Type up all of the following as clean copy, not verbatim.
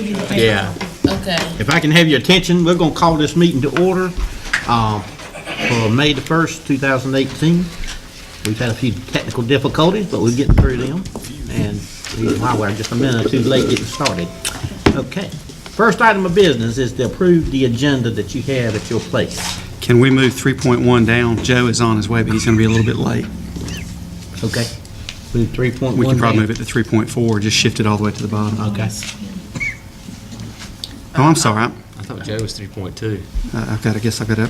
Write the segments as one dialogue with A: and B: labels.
A: Yeah.
B: Okay.
C: If I can have your attention, we're gonna call this meeting to order, for May the 1st, 2018. We've had a few technical difficulties, but we're getting through them. And the reason why we're just a minute or two late getting started. Okay. First item of business is to approve the agenda that you have at your place.
D: Can we move 3.1 down? Joe is on his way, but he's going to be a little bit late.
C: Okay. Move 3.1.
D: We can probably move it to 3.4, just shift it all the way to the bottom.
C: Okay.
D: Oh, I'm sorry.
A: I thought Joe was 3.2.
D: I guess I've got to.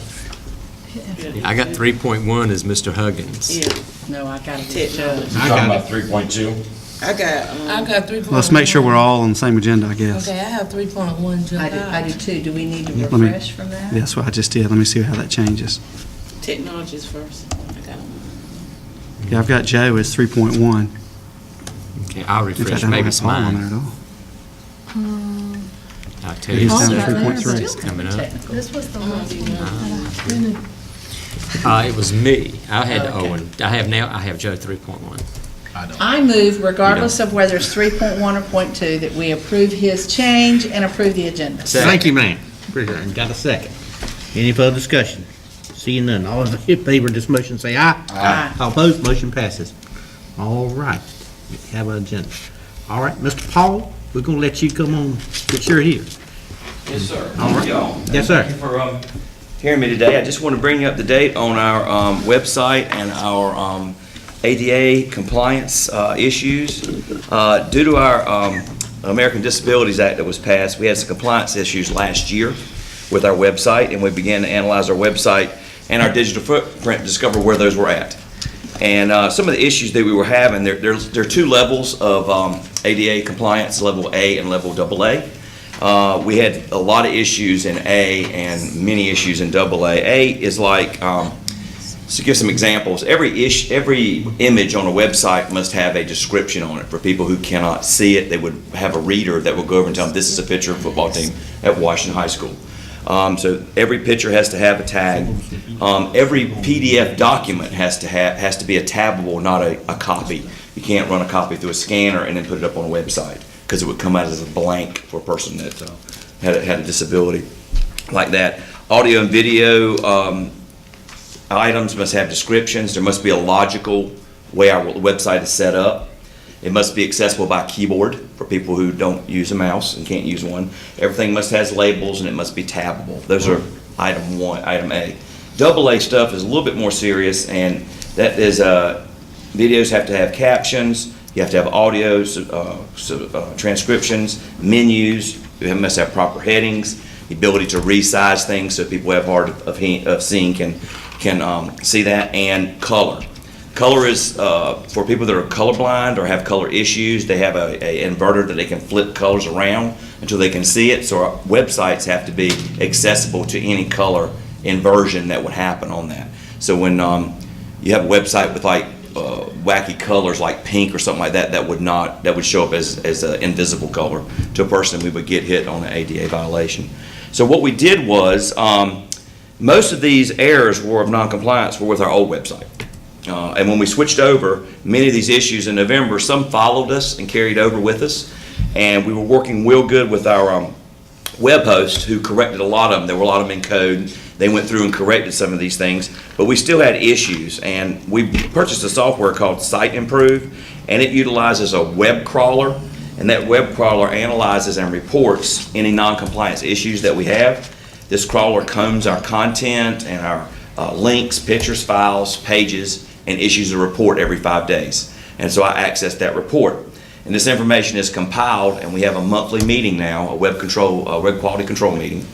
A: I got 3.1 as Mr. Huggins.
B: Yeah. No, I got it.
E: Talking about 3.2?
B: I got 3.1.
D: Let's make sure we're all on the same agenda, I guess.
B: Okay, I have 3.1 jumped out.
F: I do too. Do we need to
D: Let me-
F: refresh from that?
D: That's what I just did. Let me see how that changes.
B: Technologies first. I got them.
D: Yeah, I've got Joe as 3.1.
A: Okay, I'll
D: In fact,
A: refresh.
D: I don't
A: Maybe
D: have
A: it's
D: Paul on there
A: mine.
D: at all.
A: I'll tell
D: He's
A: you.
D: down to
F: Oh,
D: 3.3.
A: It's coming up.
F: Technical.
G: This was the last one that I printed.
A: It was me. I had Owen. I have Joe 3.1.
F: I move, regardless of whether it's 3.1 or .2, that we approve his change and approve the agenda.
C: Thank you, ma'am. Appreciate it. Got a second. Any further discussion? Seeing none. All in favor of this motion, say aye.
F: Aye.
C: All opposed, motion passes. All right. We have an agenda. All right, Mr. Paul, we're gonna let you come on, get your here.
E: Yes, sir.
C: All right.
E: Y'all.
C: Yes, sir.
E: Thank you for hearing me today. I just want to bring you up to date on our website and our ADA compliance issues. Due to our American Disabilities Act that was passed, we had some compliance issues last year with our website, and we began to analyze our website and our digital footprint to discover where those were at. And some of the issues that we were having, there are two levels of ADA compliance, level A and level AA. We had a lot of issues in A and many issues in AA. A is like, to give some examples, every image on a website must have a description on it. For people who cannot see it, they would have a reader that would go over and tell them, this is a picture of a football team at Washington High School. So every picture has to have a tag. Every PDF document has to be a tabbable, not a copy. You can't run a copy through a scanner and then put it up on a website, because it would come out as a blank for a person that had a disability like that. Audio and video items must have descriptions. There must be a logical way our website is set up. It must be accessible by keyboard for people who don't use a mouse and can't use one. Everything must have labels, and it must be tabbable. Those are item one, item A. Double A stuff is a little bit more serious, and that is videos have to have captions. You have to have audio, transcriptions, menus. You must have proper headings, the ability to resize things so people who have hard of seeing can see that, and color. Color is for people that are colorblind or have color issues. They have a inverter that they can flip colors around until they can see it. So our websites have to be accessible to any color inversion that would happen on that. So when you have a website with like wacky colors like pink or something like that, that would show up as an invisible color to a person. We would get hit on an ADA violation. So what we did was most of these errors were of non-compliance were with our old website. And when we switched over, many of these issues in November, some followed us and carried over with us. And we were working real good with our web host, who corrected a lot of them. There were a lot of them in code. They went through and corrected some of these things. But we still had issues. And we purchased a software called Site Improve, and it utilizes a web crawler. And that web crawler analyzes and reports any non-compliance issues that we have. This crawler combs our content and our links, pictures, files, pages, and issues a report every 5 days. And so I access that report. And this information is compiled, and we have a monthly meeting now, a web quality control meeting,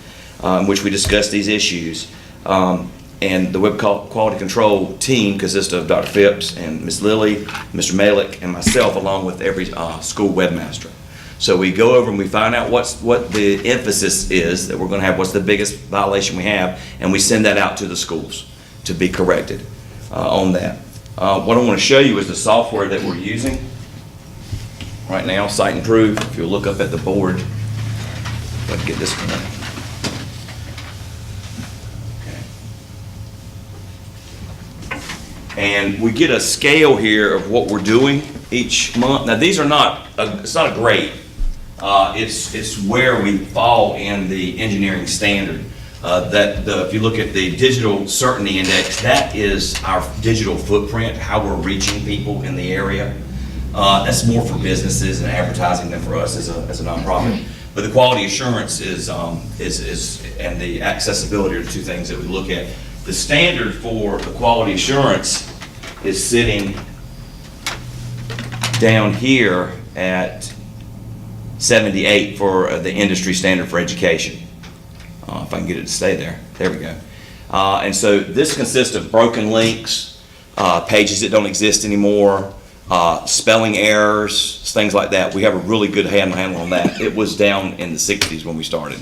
E: in which we discuss these issues. And the web quality control team consists of Dr. Phipps and Ms. Lilly, Mr. Malik, and myself, along with every school webmaster. So we go over and we find out what the emphasis is that we're going to have, what's the biggest violation we have, and we send that out to the schools to be corrected on that. What I want to show you is the software that we're using right now, Site Improve. If you'll look up at the board, if I can get this going. And we get a scale here of what we're doing each month. Now these are not, it's not a grade. It's where we fall in the engineering standard. If you look at the digital certainty index, that is our digital footprint, how we're reaching people in the area. That's more for businesses and advertising than for us as a nonprofit. But the quality assurance is and the accessibility are the two things that we look at. The standard for the quality assurance is sitting down here at 78 for the industry standard for education. If I can get it to stay there. There we go. And so this consists of broken links, pages that don't exist anymore, spelling errors, things like that. We have a really good handle on that. It was down in the 60s when we started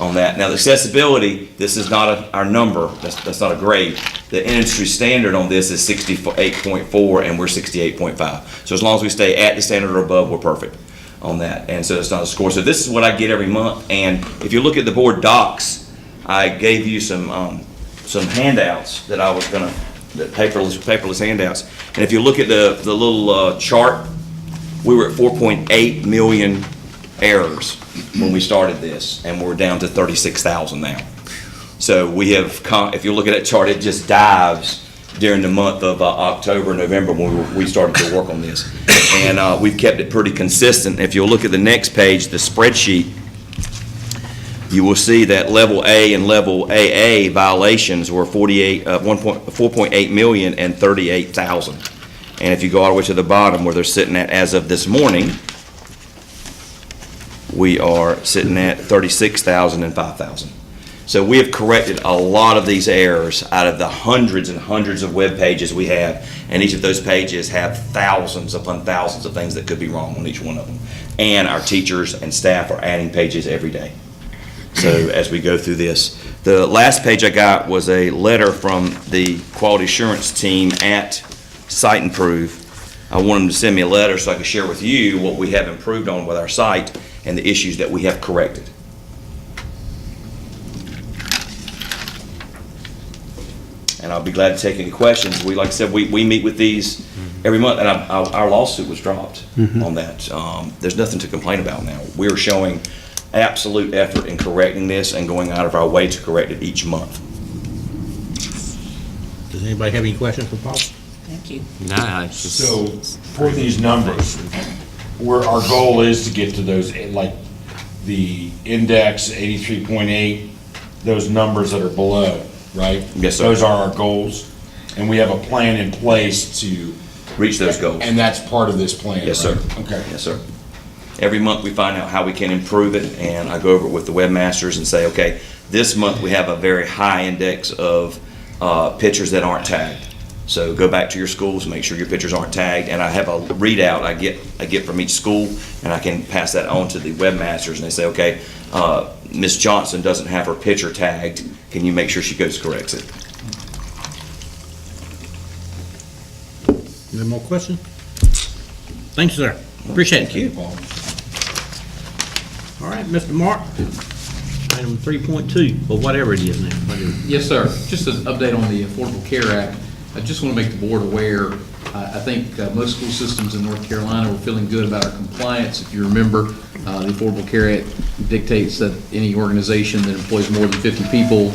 E: on that. Now the accessibility, this is not our number, that's not a grade. The industry standard on this is 68.4 and we're 68.5. So as long as we stay at the standard or above, we're perfect on that. And so it's not a score. So this is what I get every month. And if you look at the board docs, I gave you some handouts that I was gonna, paperless handouts. And if you look at the little chart, we were at 4.8 million errors when we started this, and we're down to 36,000 now. So we have, if you look at that chart, it just dives during the month of October, November when we started to work on this. And we've kept it pretty consistent. If you'll look at the next page, the spreadsheet, you will see that level A and level AA violations were 4.8 million and 38,000. And if you go all the way to the bottom where they're sitting at as of this morning, we are sitting at 36,000 and 5,000. So we have corrected a lot of these errors out of the hundreds and hundreds of web pages we have, and each of those pages have thousands upon thousands of things that could be wrong on each one of them. And our teachers and staff are adding pages every day. So as we go through this, the last page I got was a letter from the quality assurance team at Site Improve. I wanted them to send me a letter so I could share with you what we have improved on with our site and the issues that we have corrected. And I'll be glad to take any questions. Like I said, we meet with these every month, and our lawsuit was dropped on that. There's nothing to complain about now. We're showing absolute effort in correcting this and going out of our way to correct it each month.
C: Does anybody have any questions for Paul?
F: Thank you.
A: No, it's just,
H: So for these numbers, where our goal is to get to those, like the index 83.8, those numbers that are below, right?
E: Yes, sir.
H: Those are our goals, and we have a plan in place to,
E: Reach those goals.
H: and that's part of this plan,
E: Yes, sir.
H: right? Okay.
E: Yes, sir. Every month we find out how we can improve it, and I go over it with the webmasters and say, okay, this month we have a very high index of pictures that aren't tagged. So go back to your schools, make sure your pictures aren't tagged, and I have a readout I get from each school, and I can pass that on to the webmasters, and they say, okay, Miss Johnson doesn't have her picture tagged. Can you make sure she goes corrects it?
C: Any more questions? Thanks, sir. Appreciate it.
E: Thank you.
C: All right, Mr. Mark, item 3.2, or whatever it is now. What is it?
I: Yes, sir. Just an update on the Affordable Care Act. I just want to make the board aware, I think most school systems in North Carolina were feeling good about our compliance. If you remember, the Affordable Care Act dictates that any organization that employs more than 50 people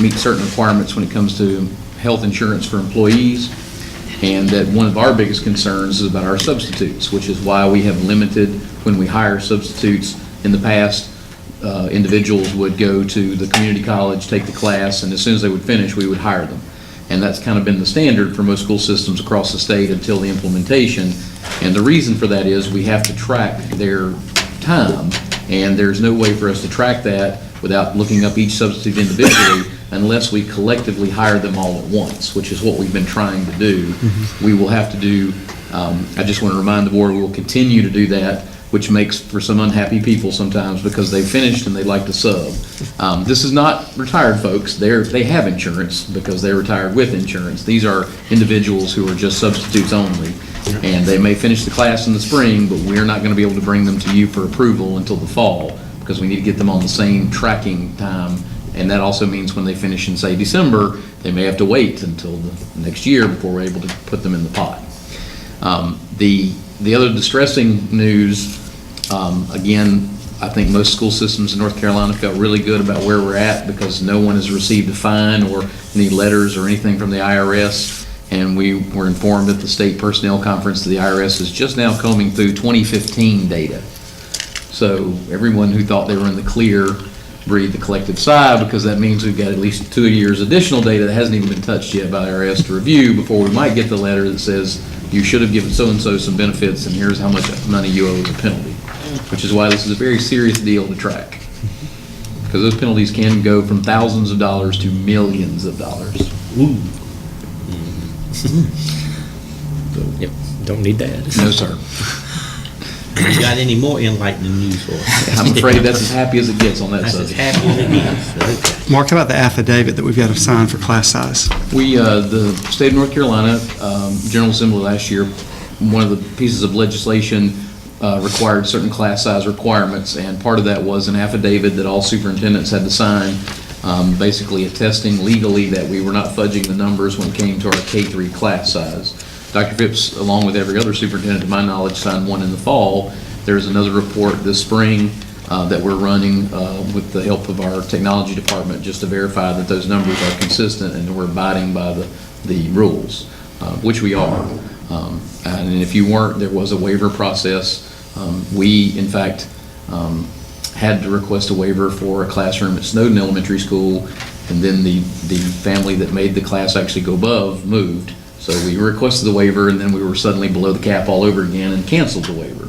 I: meets certain requirements when it comes to health insurance for employees. And that one of our biggest concerns is about our substitutes, which is why we have limited, when we hire substitutes in the past, individuals would go to the community college, take the class, and as soon as they would finish, we would hire them. And that's kind of been the standard for most school systems across the state until the implementation. And the reason for that is we have to track their time, and there's no way for us to track that without looking up each substitute individually unless we collectively hire them all at once, which is what we've been trying to do. We will have to do, I just want to remind the board, we will continue to do that, which makes for some unhappy people sometimes because they finished and they like to sub. This is not retired folks. They have insurance because they retired with insurance. These are individuals who are just substitutes only. And they may finish the class in the spring, but we're not going to be able to bring them to you for approval until the fall because we need to get them on the same tracking time. And that also means when they finish in, say, December, they may have to wait until the next year before we're able to put them in the pot. The other distressing news Again, I think most school systems in North Carolina felt really good about where we're at because no one has received a fine or any letters or anything from the IRS. And we were informed at the State Personnel Conference that the IRS is just now combing through 2015 data. So everyone who thought they were in the clear breathed a collective sigh, because that means we've got at least 2 years additional data that hasn't even been touched yet by the IRS to review before we might get the letter that says you should have given so-and-so some benefits and here's how much money you owe as a penalty, which is why this is a very serious deal to track. Because those penalties can go from thousands of dollars to millions of dollars.
C: Ooh.
A: Yep, don't need that.
I: No, sir.
C: You got any more enlightening news for us?
I: I'm afraid that's as happy as it gets on that
C: That's as
I: subject.
C: happy as it gets. Okay.
D: Mark, how about the affidavit that we've got to sign for class size?
I: We, the state of North Carolina, General Assembly last year, one of the pieces of legislation required certain class size requirements, and part of that was an affidavit that all superintendents had to sign, basically attesting legally that we were not fudging the numbers when it came to our K-3 class size. Dr. Phipps, along with every other superintendent, to my knowledge, signed one in the fall. There's another report this spring that we're running with the help of our technology department just to verify that those numbers are consistent and that we're abiding by the rules, which we are. And if you weren't, there was a waiver process. We, in fact, had to request a waiver for a classroom at Snowden Elementary School, and then the family that made the class actually go above moved. So we requested the waiver, and then we were suddenly below the cap all over again and canceled the waiver.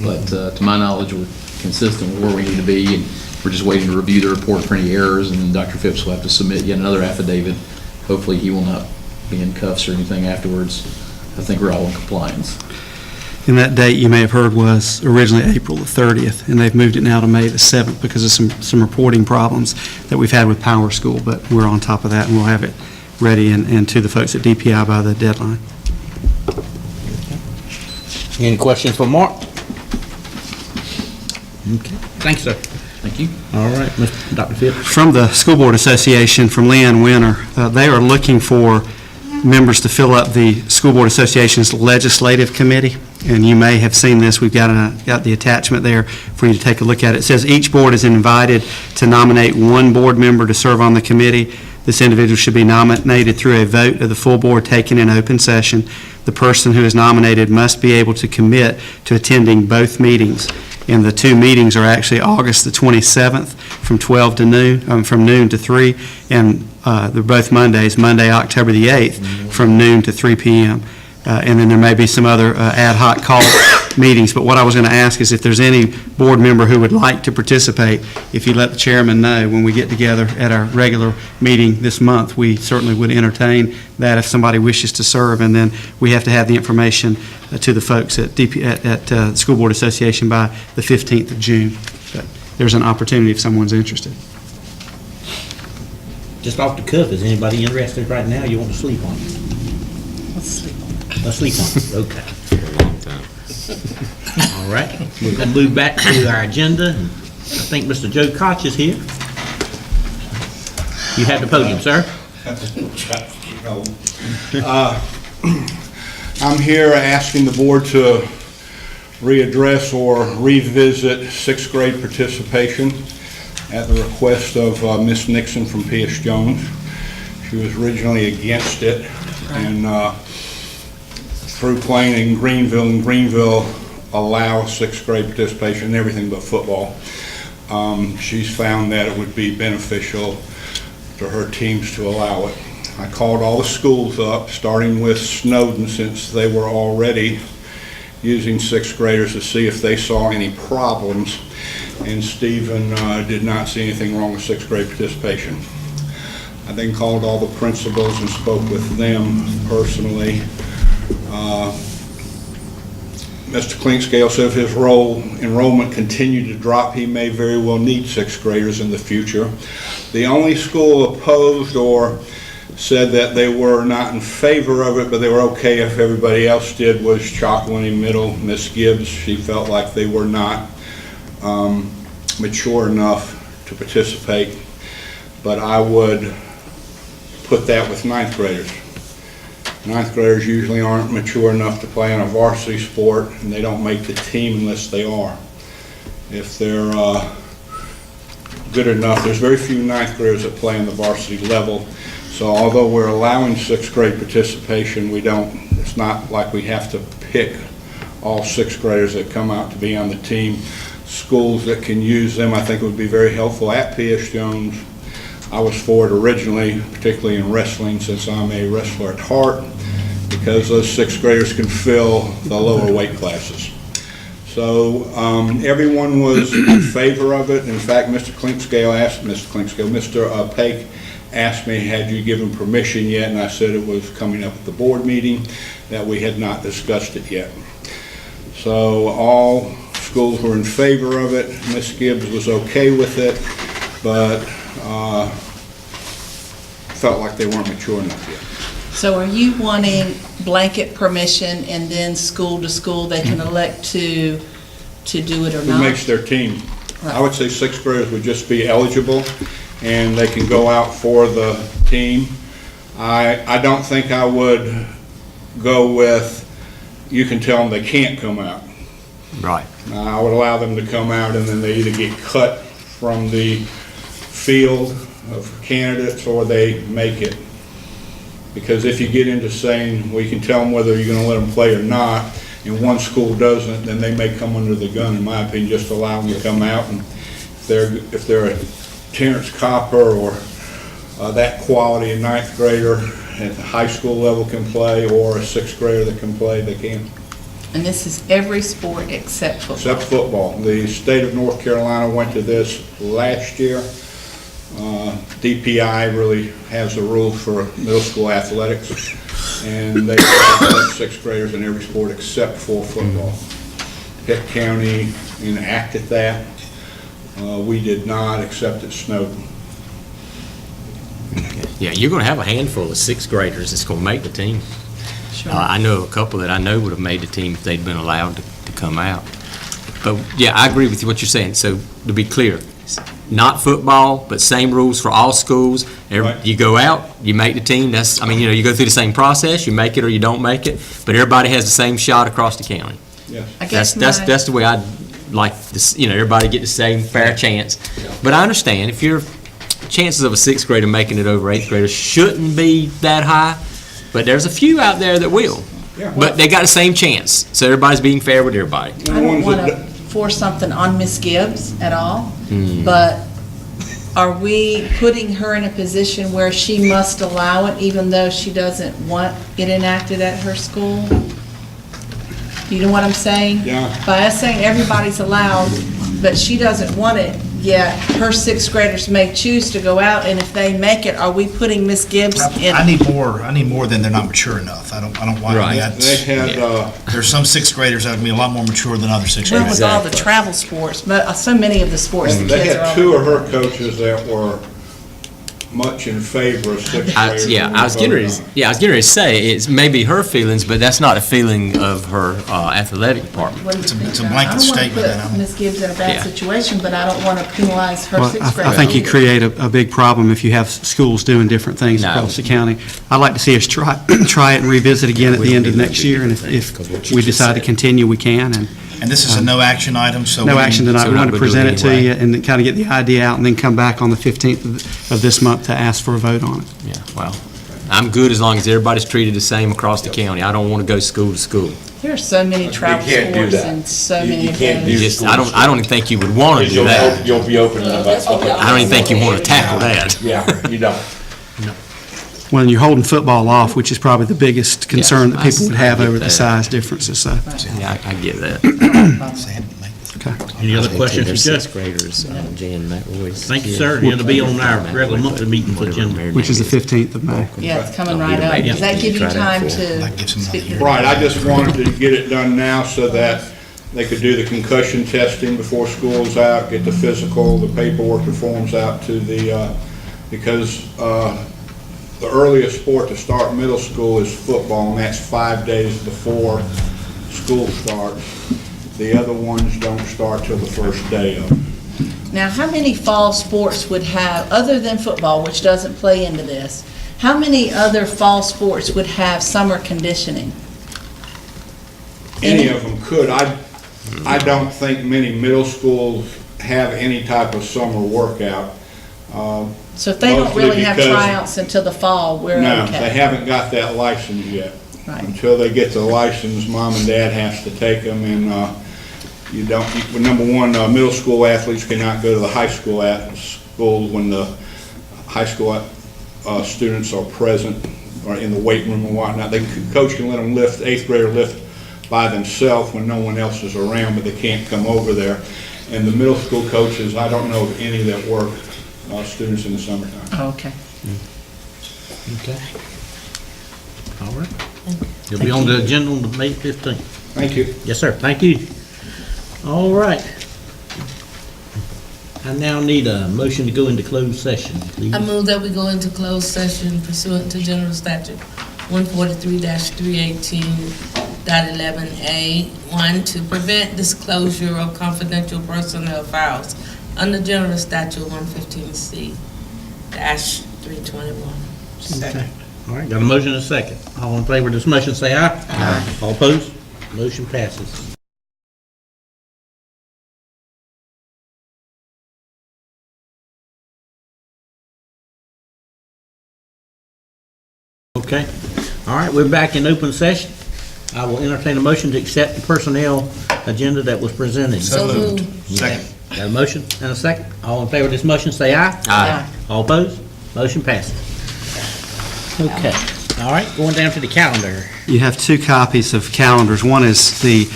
I: But to my knowledge, we're consistent with where we need to be, and we're just waiting to review the report for any errors, and then Dr. Phipps will have to submit yet another affidavit. Hopefully he will not be in cuffs or anything afterwards. I think we're all in compliance.
D: And that date, you may have heard, was originally April the 30th, and they've moved it now to May the 7th because of some reporting problems that we've had with Power School, but we're on top of that, and we'll have it ready and to the folks at DPI by the deadline.
C: Any questions for Mark? Okay. Thank you, sir.
I: Thank you.
C: All right, Mr. Dr. Phipps.
D: From the School Board Association, from Leanne Winter, they are looking for members to fill up the School Board Association's Legislative Committee, and you may have seen this. We've got the attachment there for you to take a look at. It says each board is invited to nominate one board member to serve on the committee. This individual should be nominated through a vote of the full board taken in open session. The person who is nominated must be able to commit to attending both meetings. And the two meetings are actually August the 27th from 12 to noon, from noon to 3, and they're both Mondays, Monday, October the 8th, from noon to 3 p.m. And then there may be some other ad hoc call meetings, but what I was going to ask is if there's any board member who would like to participate, if you let the chairman know when we get together at our regular meeting this month, we certainly would entertain that if somebody wishes to serve, and then we have to have the information to the folks at the School Board Association by the 15th of June. But there's an opportunity if someone's interested.
C: Just off the cuff, is anybody interested right now? You want to sleep on it?
B: Let's sleep on it.
C: Let's sleep on it, okay.
A: For a long time.
C: All right, we're going to move back to our agenda. I think Mr. Joe Koch is here. You have the podium, sir.
J: I'm here asking the board to readdress or revisit sixth grade participation at the request of Miss Nixon from P.S. Jones. She was originally against it, and through playing in Greenville allows sixth grade participation in everything but football. She's found that it would be beneficial to her teams to allow it. I called all the schools up, starting with Snowden, since they were already using sixth graders, to see if they saw any problems, and Stephen did not see anything wrong with sixth grade participation. I then called all the principals and spoke with them personally. Mr. Clinkscale said if his enrollment continued to drop, he may very well need sixth graders in the future. The only school opposed or said that they were not in favor of it, but they were okay if everybody else did, was Chalkley Middle. Miss Gibbs, she felt like they were not mature enough to participate, but I would put that with ninth graders. Ninth graders usually aren't mature enough to play on a varsity sport, and they don't make the team unless they are. if they're good enough. There's very few ninth graders that play on the varsity level. So although we're allowing sixth grade participation, it's not like we have to pick all sixth graders that come out to be on the team. Schools that can use them, I think it would be very helpful. At P.S. Jones, I was for it originally, particularly in wrestling, since I'm a wrestler at heart, because those sixth graders can fill the lower weight classes. So everyone was in favor of it. In fact, Mr. Pake asked me, had you given permission yet? And I said it was coming up at the board meeting, that we had not discussed it yet. So all schools were in favor of it. Ms. Gibbs was okay with it, but felt like they weren't mature enough yet.
F: So are you wanting blanket permission and then school to school, they can elect to do it or
J: Who
F: not?
J: makes their team?
F: Right.
J: I would say sixth graders would just be eligible, and they can go out for the team. I don't think I would go with, you can tell them they can't come out.
A: Right.
J: I would allow them to come out, and then they either get cut from the field of candidates or they make it. Because if you get into saying, well, you can tell them whether you're going to let them play or not, and one school doesn't, then they may come under the gun, in my opinion. Just allow them to come out, and if they're a Terrence Copper or that quality, a ninth grader at the high school level can play, or a sixth grader that can play, they can.
F: And this is every sport except football?
J: Except football. The state of North Carolina went to this last year. DPI really has the rules for middle school athletics, and they have sixth graders in every sport except for football. Pitt County enacted that. We did not, except it snowed.
A: Yeah, you're going to have a handful of sixth graders that's going to make the team.
F: Sure.
A: I know a couple that I know would have made the team if they'd been allowed to come out. But, yeah, I agree with you what you're saying. So, to be clear, not football, but same rules for all schools.
J: Right.
A: You go out, you make the team. You go through the same process. You make it or you don't make it. But everybody has the same shot across the county.
J: Yes.
F: I guess
A: That's the way I'd like this. Everybody get the same fair chance. But I understand if your chances of a sixth grader making it over eighth grader shouldn't be that high. But there's a few out there that will.
J: Yeah.
A: But they got the same chance. So everybody's being fair with everybody.
F: I don't want to force something on Ms. Gibbs at all, but are we putting her in a position where she must allow it even though she doesn't want it enacted at her school? Do you know what I'm saying?
J: Yeah.
F: By us saying everybody's allowed, but she doesn't want it, yet her sixth graders may choose to go out, and if they make it, are we putting Ms. Gibbs in?
K: I need more than they're not mature enough. I don't want
A: Right.
K: that.
J: They had,
K: There's some sixth graders that would be a lot more mature than other sixth
F: Well,
K: graders.
F: with all the travel sports, but so many of the sports the
J: they
F: kids are
J: had
F: on.
J: two of her coaches that were much in favor of sixth graders.
A: I was getting ready to say, it's maybe her feelings, but that's not a feeling of her athletic department.
F: What do you think,
K: It's a
F: John?
K: blanket statement,
F: I
K: and
F: don't
K: I'm-
F: want to put Ms. Gibbs in a bad
A: Yeah.
F: situation, but I don't want to penalize her
D: Well,
F: sixth grade.
D: I think you create a big problem if you have schools doing different things
A: No.
D: across the county. I'd like to see us try it and revisit again at the end of next year, and if we decide to continue, we can,
K: And this is a no action item, so.
D: no
K: we-
D: action tonight.
A: So
D: We
A: we're
D: want
A: not
D: to
A: gonna do it
D: present it to
A: anyway.
D: you and then kind of get the idea out, and then come back on the 15th of this month to ask for a vote on it.
A: Yeah, well, I'm good as long as everybody's treated the same across the county. I don't want to go school to school.
F: There are so many travel
H: can't do
F: sports
H: that.
F: and so
H: You
F: many of
H: can't do
F: those.
A: I don't even think you would want to do that.
H: You'll be opening them up.
A: I don't even think you want to tackle that.
H: Yeah, you don't.
D: When you're holding football off, which is probably the biggest concern that people would have
A: I get
D: over the
A: that.
D: size differences, so.
A: Yeah, I get that.
C: Any other questions for Judge?
A: Sixth graders, Jan McRoy's.
C: Thank you, sir. It'll be on our regular monthly meeting for June.
D: Which is the 15th of May.
F: Yeah, it's coming right up. Does that give you time to
K: That gives them
F: speak?
K: another
F: to-
J: Right, I just wanted to get it done now so that they could do the concussion testing before school's out, get the physical, the paperwork and forms out to the, because the earliest sport to start middle school is football, and that's 5 days before school starts. The other ones don't start till the first day of it.
F: Now, how many fall sports would have, other than football, which doesn't play into this, how many other fall sports would have summer conditioning?
J: Any of them could. I don't think many middle schools have any type of summer workout.
F: So if they don't
J: Mostly
F: really have
J: because-
F: tryouts until the fall, we're okay.
J: No, they haven't got that license yet.
F: Right.
J: Until they get the license, mom and dad has to take them, and you don't, number one, middle school athletes cannot go to the high school school when the high school students are present, or in the weight room and whatnot. Coach can let them lift, 8th grader lift by themselves when no one else is around, but they can't come over there. And the middle school coaches, I don't know of any that work students in the summertime.
F: Oh, okay.
C: Okay. All right. You'll be on the agenda on the May 15th.
J: Thank you.
C: Yes, sir. Thank you. All right. I now need a motion to go into closed session, please.
G: I move that we go into closed session pursuant to General Statute 143-318.11A. 1, to prevent disclosure of confidential personnel files under General Statute 115C-321.
C: Okay. All right, got a motion and a second. All in favor of this motion, say aye. Aye. All opposed? Motion passes. Okay. All right, we're back in open session. I will entertain a motion to accept the personnel agenda that was presented.
K: So moved. Second.
C: Got a motion and a second. All in favor of this motion, say aye.
A: Aye.
C: All opposed? Motion passes. Okay. All right, going down to the calendar.
D: You have two copies of calendars. One is the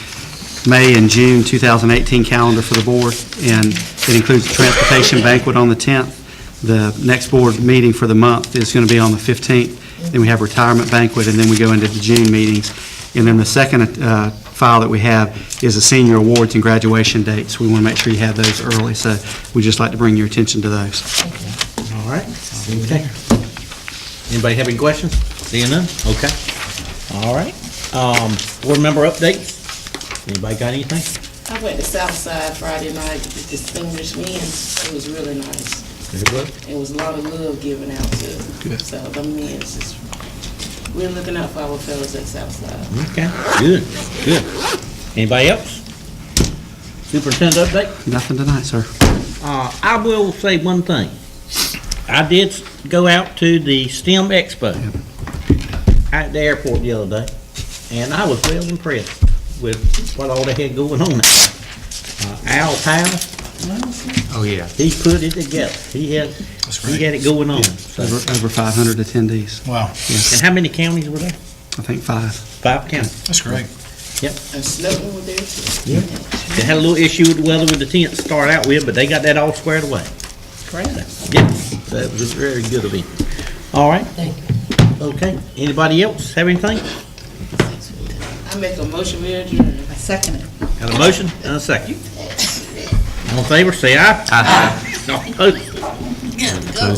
D: May and June 2018 calendar for the board, and it includes the transportation banquet on the 10th. The next board meeting for the month is going to be on the 15th. Then we have retirement banquet, and then we go into the June meetings. And then the second file that we have is the senior awards and graduation dates. We want to make sure you have those early, so we'd just like to bring your attention to those.
C: All right. Okay. Anybody have any questions? Seeing none? Okay. All right. Board member updates? Anybody got anything?
B: I went to Southside Friday night to distinguish men. It was really nice. It was a lot of love given out too.
D: Good.
B: So the men, we're looking out for our fellas at Southside.
C: Okay, good, good. Anybody else? Superintendent update?
D: Nothing tonight, sir.
C: I will say one thing. I did go out to the STEM Expo at the airport the other day, and I was well impressed with what all they had going on there. Al Powell,
A: Oh, yeah.
C: he put it together. He had it going on. So-
D: Over 500 attendees.
K: Wow,
C: And how many counties were there?
D: I think 5.
C: 5 counties.
K: that's great.
B: And Snowden was there too.
C: Yeah. They had a little issue with the weather with the tent to start out with, but they got that all squared away.
F: Great.
C: Yeah, that was a very good event. All right.
G: Thank you.
C: Okay. Anybody else have anything?
B: I make a motion we adjourn.
F: I second it.
C: Got a motion and a second. All in favor, say aye. Aye. All opposed?
G: Good, go.